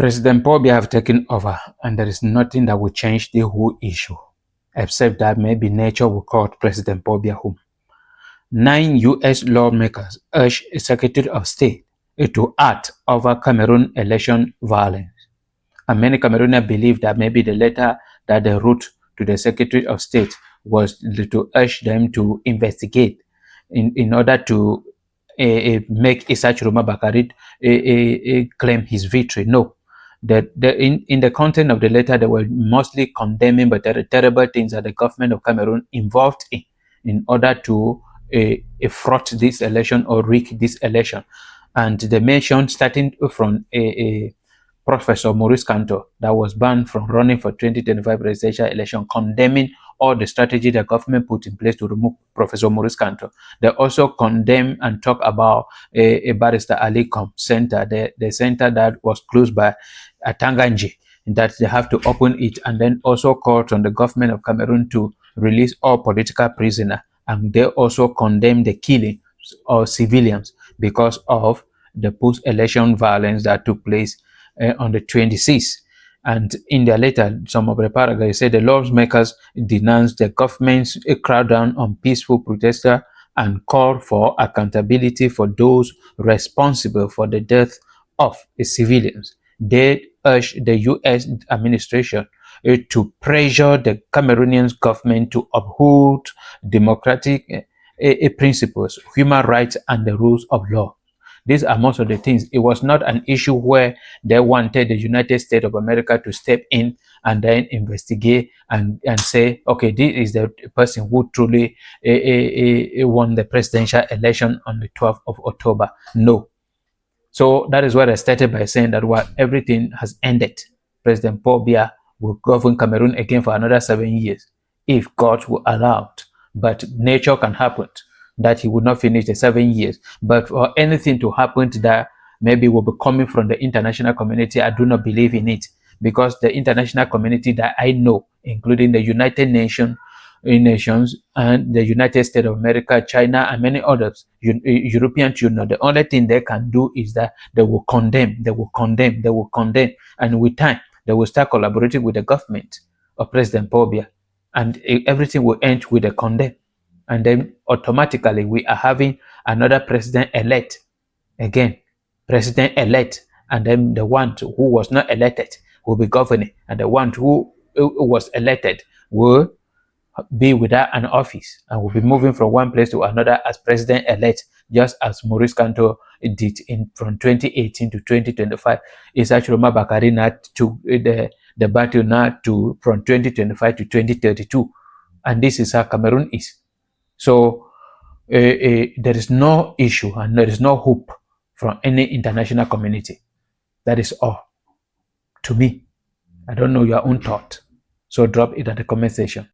President Paul Biya have taken over, and there is nothing that will change the whole issue, except that maybe nature will call President Paul Biya home. 9 U.S. lawmakers urged the Secretary of State to act over Cameroon election violence. And many Cameroonians believe that maybe the letter that they wrote to the Secretary of State was to urge them to investigate in order to make Isachiroma Bakari claim his victory. No. In the content of the letter, they were mostly condemning but the terrible things that the government of Cameroon involved in order to fraud this election or rig this election. And they mentioned, starting from Professor Maurice Kanto, that was banned from running for 2025 presidential election, condemning all the strategy the government put in place to remove Professor Maurice Kanto. They also condemn and talk about a barrister Ali Com Center, the center that was closed by Tanganji, that they have to open it, and then also called on the government of Cameroon to release all political prisoners. And they also condemn the killing of civilians because of the post-election violence that took place on the 26th. And in their letter, some of the paragraphs say the lawmakers denounced the government's crackdown on peaceful protesters and called for accountability for those responsible for the death of the civilians. They urged the U.S. administration to pressure the Cameroonian government to uphold democratic principles, human rights, and the rules of law. These are most of the things. It was not an issue where they wanted the United States of America to step in and then investigate and say, okay, this is the person who truly won the presidential election on the 12th of October. No. So that is why I started by saying that everything has ended. President Paul Biya will govern Cameroon again for another 7 years, if God will allow it. But nature can happen that he would not finish the 7 years. But for anything to happen to that maybe will be coming from the international community, I do not believe in it, because the international community that I know, including the United Nations and the United States of America, China, and many others, European Union, the only thing they can do is that they will condemn, and with time, they will start collaborating with the government of President Paul Biya, and everything will end with a condemn. And then automatically we are having another president-elect again, president-elect, and then the one who was not elected will be governing, and the one who was elected will be without an office and will be moving from one place to another as president-elect, just as Maurice Kanto did from 2018 to 2025. Isachiroma Bakari now to the battle now to from 2025 to 2032, and this is how Cameroon is. So there is no issue and there is no hope from any international community. That is all. To me, I don't know your own thought. So drop it at the comment section.